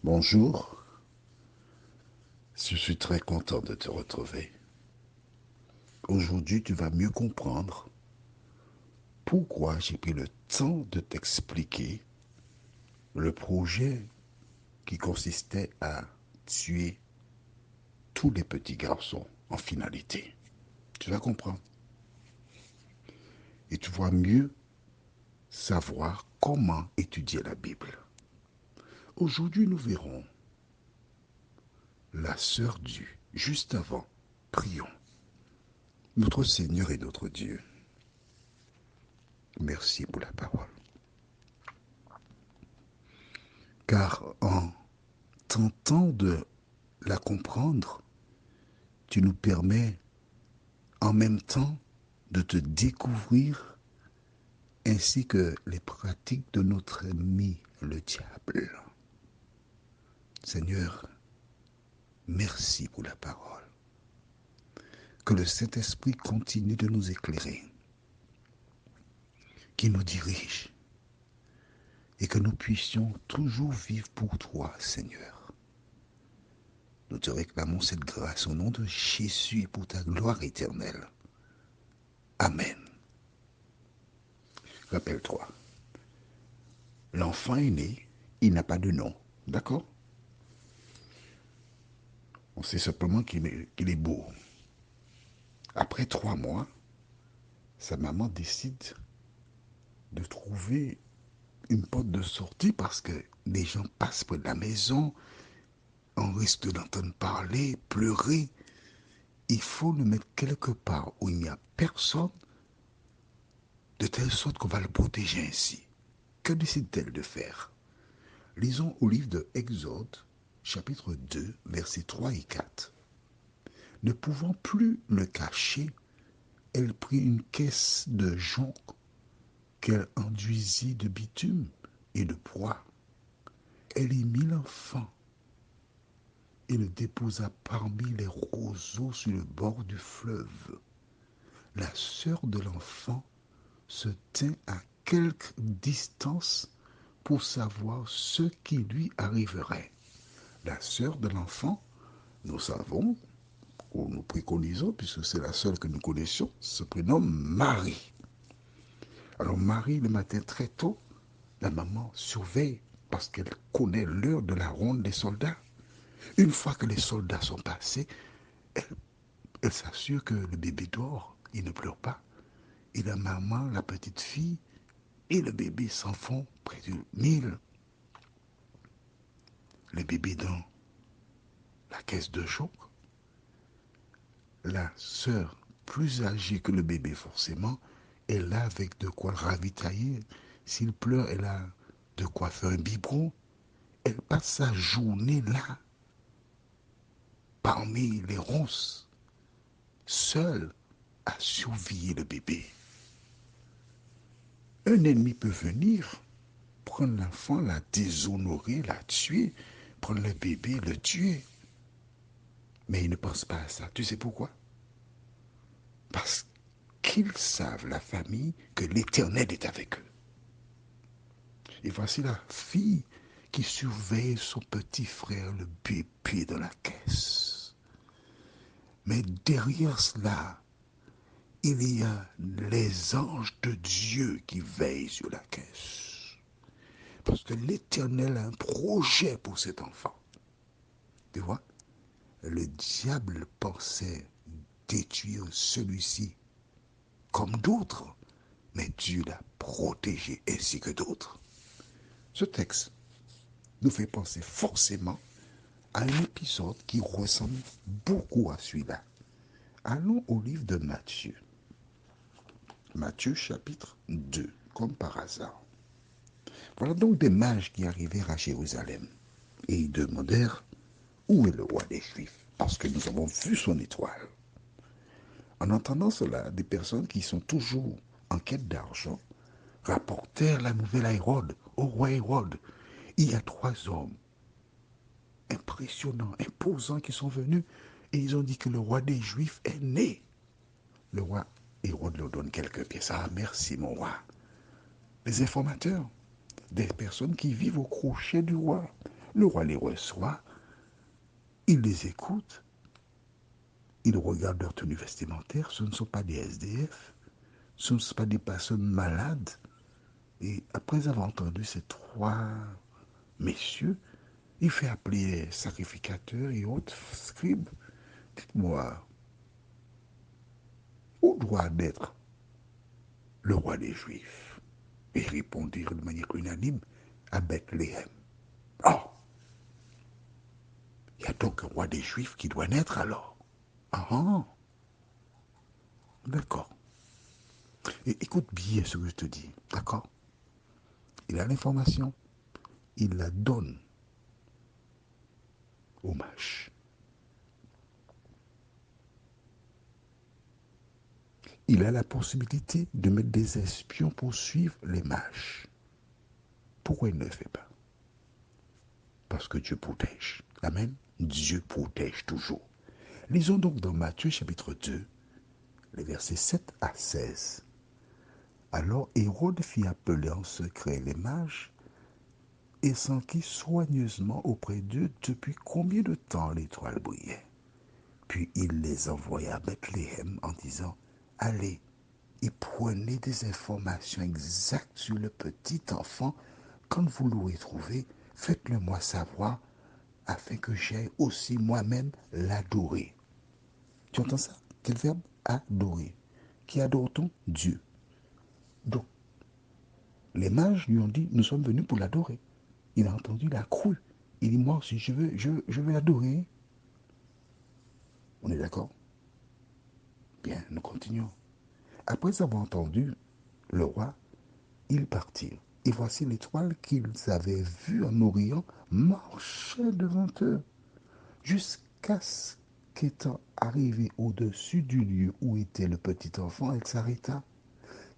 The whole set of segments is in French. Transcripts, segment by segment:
Bonjour, je suis très content de te retrouver. Aujourd'hui, tu vas mieux comprendre pourquoi j'ai pris le temps de t'expliquer le projet qui consistait à tuer tous les petits garçons en finalité. Tu vas comprendre et tu vas mieux savoir comment étudier la Bible. Aujourd'hui, nous verrons la sœur du juste avant. Prions. Notre Seigneur et notre Dieu, merci pour la parole. Car en tentant de la comprendre, tu nous permets en même temps de te découvrir ainsi que les pratiques de notre ennemi, le diable. Seigneur, merci pour la parole. Que le Saint-Esprit continue de nous éclairer, qu'il nous dirige et que nous puissions toujours vivre pour toi, Seigneur. Nous te réclamons cette grâce au nom de Jésus et pour ta gloire éternelle. Amen. Rappelle-toi, l'enfant est né, il n'a pas de nom. D'accord? On sait simplement qu'il est beau. Après 3 mois, sa maman décide de trouver une porte de sortie parce que les gens passent près de la maison, on risque d'entendre parler, pleurer. Il faut le mettre quelque part où il n'y a personne, de telle sorte qu'on va le protéger ainsi. Que décide-t-elle de faire? Lisons au livre de Exode, chapitre 2, versets 3 et 4. Ne pouvant plus le cacher, elle prit une caisse de jonc qu'elle enduisit de bitume et de poids. Elle y mit l'enfant et le déposa parmi les roseaux sur le bord du fleuve. La sœur de l'enfant se tint à quelque distance pour savoir ce qui lui arriverait. La sœur de l'enfant, nous savons, ou nous préconisons, puisque c'est la seule que nous connaissions, se prénomme Marie. Alors Marie, le matin très tôt, la maman surveille parce qu'elle connaît l'heure de la ronde des soldats. Une fois que les soldats sont passés, elle, elle s'assure que le bébé dort, il ne pleure pas. Et la maman, la petite fille et le bébé s'en font près du Nil. Le bébé dans la caisse de choc. La sœur, plus âgée que le bébé forcément, est là avec de quoi le ravitailler. S'il pleure, elle a de quoi faire un biberon. Elle passe sa journée là, parmi les ronces, seule à surveiller le bébé. Un ennemi peut venir, prendre l'enfant, la déshonorer, la tuer, prendre le bébé, le tuer. Mais ils ne pensent pas à ça. Tu sais pourquoi? Parce qu'ils savent, la famille, que l'Éternel est avec eux. Et voici la fille qui surveille son petit frère, le bébé dans la caisse. Mais derrière cela, il y a les anges de Dieu qui veillent sur la caisse. Parce que l'Éternel a un projet pour cet enfant. Tu vois, le diable pensait détruire celui-ci comme d'autres, mais Dieu l'a protégé ainsi que d'autres. Ce texte nous fait penser forcément à un épisode qui ressemble beaucoup à celui-là. Allons au livre de Matthieu. Matthieu chapitre 2, comme par hasard. Voilà donc des mages qui arrivèrent à Jérusalem et ils demandèrent où est le roi des Juifs, parce que nous avons vu son étoile. En entendant cela, des personnes qui sont toujours en quête d'argent rapportèrent la nouvelle à Hérode, au roi Hérode. Il y a 3 hommes impressionnants, imposants qui sont venus et ils ont dit que le roi des Juifs est né. Le roi Hérode leur donne quelques pièces. Ah, merci mon roi. Les informateurs, des personnes qui vivent au crochet du roi. Le roi les reçoit, il les écoute, il regarde leur tenue vestimentaire, ce ne sont pas des SDF, ce ne sont pas des personnes malades. Et après avoir entendu ces trois messieurs, il fait appeler les sacrificateurs et autres scribes. Dites-moi, où doit naître le roi des Juifs? Et ils répondirent de manière unanime, à Bethléem. Oh, il y a donc un roi des Juifs qui doit naître alors. Ah, ah, d'accord. Et écoute bien ce que je te dis, d'accord? Il a l'information, il la donne aux mages. Il a la possibilité de mettre des espions pour suivre les mages. Pourquoi il ne le fait pas? Parce que Dieu protège. Amen. Dieu protège toujours. Lisons donc dans Matthieu chapitre 2, les versets 7 à 16. Alors Hérode fit appeler en secret les mages et s'enquit soigneusement auprès d'eux depuis combien de temps l'étoile brillait. Puis il les envoya à Bethléem en disant, allez et prenez des informations exactes sur le petit enfant. Quand vous l'aurez trouvé, faites-le moi savoir afin que j'aille aussi moi-même l'adorer. Tu entends ça? Quel verbe? Adorer. Qui adore-t-on? Dieu. Donc, les mages lui ont dit, nous sommes venus pour l'adorer. Il a entendu, il a cru. Il dit, moi aussi, je veux l'adorer. On est d'accord? Bien, nous continuons. Après avoir entendu le roi, ils partirent. Et voici l'étoile qu'ils avaient vue en Orient marchait devant eux, jusqu'à ce qu'étant arrivée au-dessus du lieu où était le petit enfant, elle s'arrêta.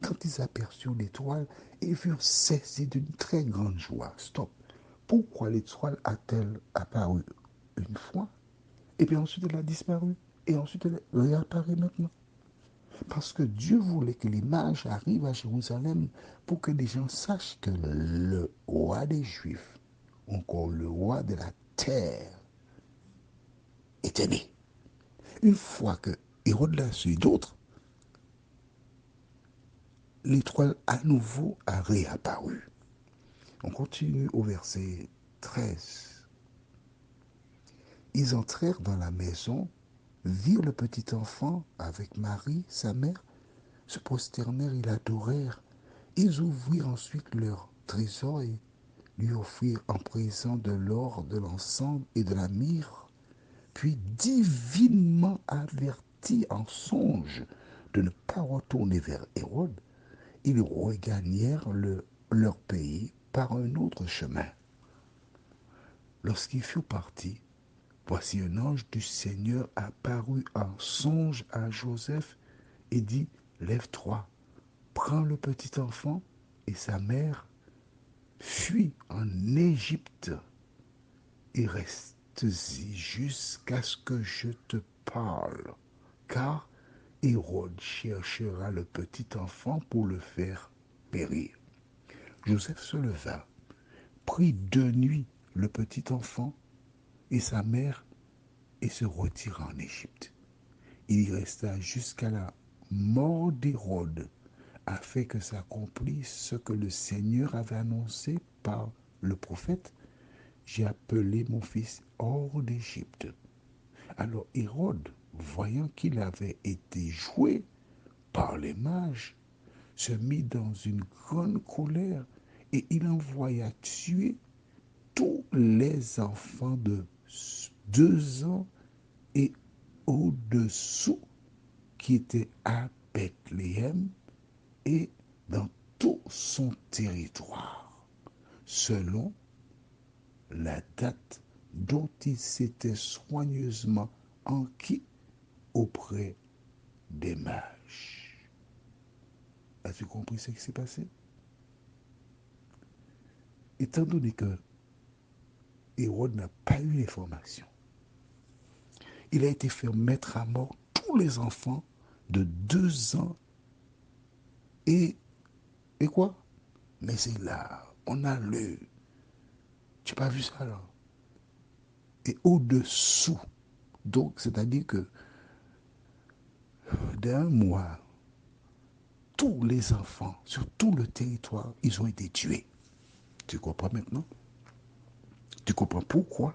Quand ils aperçurent l'étoile, ils furent saisis d'une très grande joie. Stop. Pourquoi l'étoile a-t-elle apparu une fois et puis ensuite elle a disparu et ensuite elle réapparaît maintenant? Parce que Dieu voulait que l'image arrive à Jérusalem pour que les gens sachent que le roi des Juifs, encore le roi de la terre, était né. Une fois que Hérode l'a su, d'autres, l'étoile à nouveau a réapparu. On continue au verset 13. Ils entrèrent dans la maison, virent le petit enfant avec Marie, sa mère, se prosternèrent et l'adorèrent. Ils ouvrirent ensuite leur trésor et lui offrirent en présent de l'or, de l'encens et de la myrrhe. Puis, divinement avertis en songe de ne pas retourner vers Hérode, ils regagnèrent leur pays par un autre chemin. Lorsqu'ils furent partis, voici un ange du Seigneur apparut en songe à Joseph et dit, lève-toi, prends le petit enfant et sa mère, fuis en Égypte et reste-y jusqu'à ce que je te parle, car Hérode cherchera le petit enfant pour le faire périr. Joseph se leva, prit de nuit le petit enfant et sa mère et se retira en Égypte. Il y resta jusqu'à la mort d'Hérode, afin que s'accomplisse ce que le Seigneur avait annoncé par le prophète. J'ai appelé mon fils hors d'Égypte. Alors Hérode, voyant qu'il avait été joué par les mages, se mit dans une grande colère et il envoya tuer tous les enfants de 2 ans et au-dessous qui étaient à Bethléem et dans tout son territoire, selon la date dont il s'était soigneusement enquis auprès des mages. As-tu compris ce qui s'est passé? Étant donné que Hérode n'a pas eu l'information, il a été fait mettre à mort tous les enfants de 2 ans et quoi? Mais c'est là, on a le... Tu n'as pas vu ça là? et au-dessous. Donc, c'est-à-dire que d'un mois, tous les enfants sur tout le territoire, ils ont été tués. Tu comprends maintenant? Tu comprends pourquoi?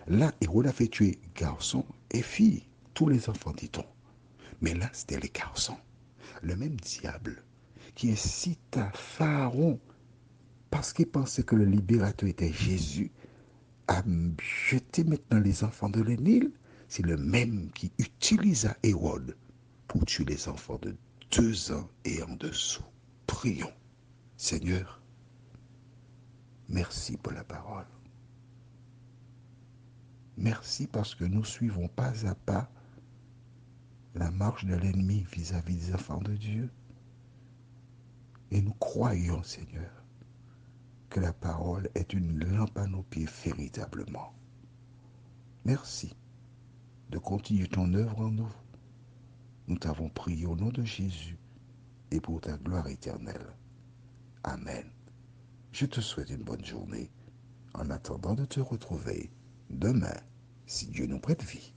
Là, Hérode a fait tuer garçons et filles, tous les enfants, dit-on. Mais là, c'était les garçons. Le même diable qui incita Pharaon, parce qu'il pensait que le libérateur était Jésus, à jeter maintenant les enfants de le Nil, c'est le même qui utilisa Hérode pour tuer les enfants de 2 ans et en dessous. Prions. Seigneur, merci pour la parole. Merci parce que nous suivons pas à pas la marche de l'ennemi vis-à-vis des enfants de Dieu. Et nous croyons, Seigneur, que la parole est une lampe à nos pieds véritablement. Merci de continuer ton œuvre en nous. Nous t'avons prié au nom de Jésus et pour ta gloire éternelle. Amen. Je te souhaite une bonne journée en attendant de te retrouver demain, si Dieu nous prête vie.